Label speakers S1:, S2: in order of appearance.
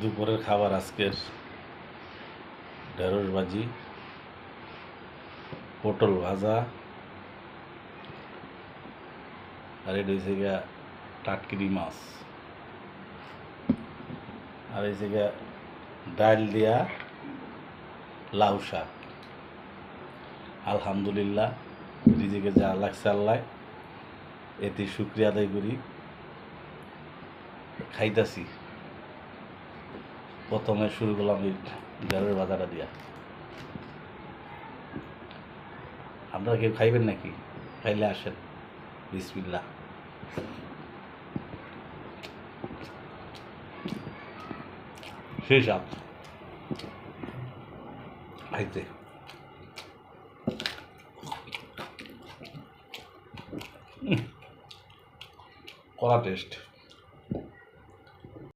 S1: দুপুরের খাবার আজকের ঢেঁড়স ভাজি, পটল ভাজা, আর এটা হচ্ছে গিয়া টাটকিরি মাছ, আর হচ্ছে গিয়া ডাল দিয়া লাউ শাক। আলহামদুলিল্লাহ, রিজিকে যা লাগছে আল্লাহ, এতে শুক্রিয়া আদায় করি। খাইতাছি। প্রথমে শুরু করলাম এই ঢেঁড়স ভাজাটা দিয়া। আপনারা কেউ খাইবেন নাকি? খাইলে আসেন। বিসমিল্লাহ। শেষ আপ খাইতে কড়া টেস্ট।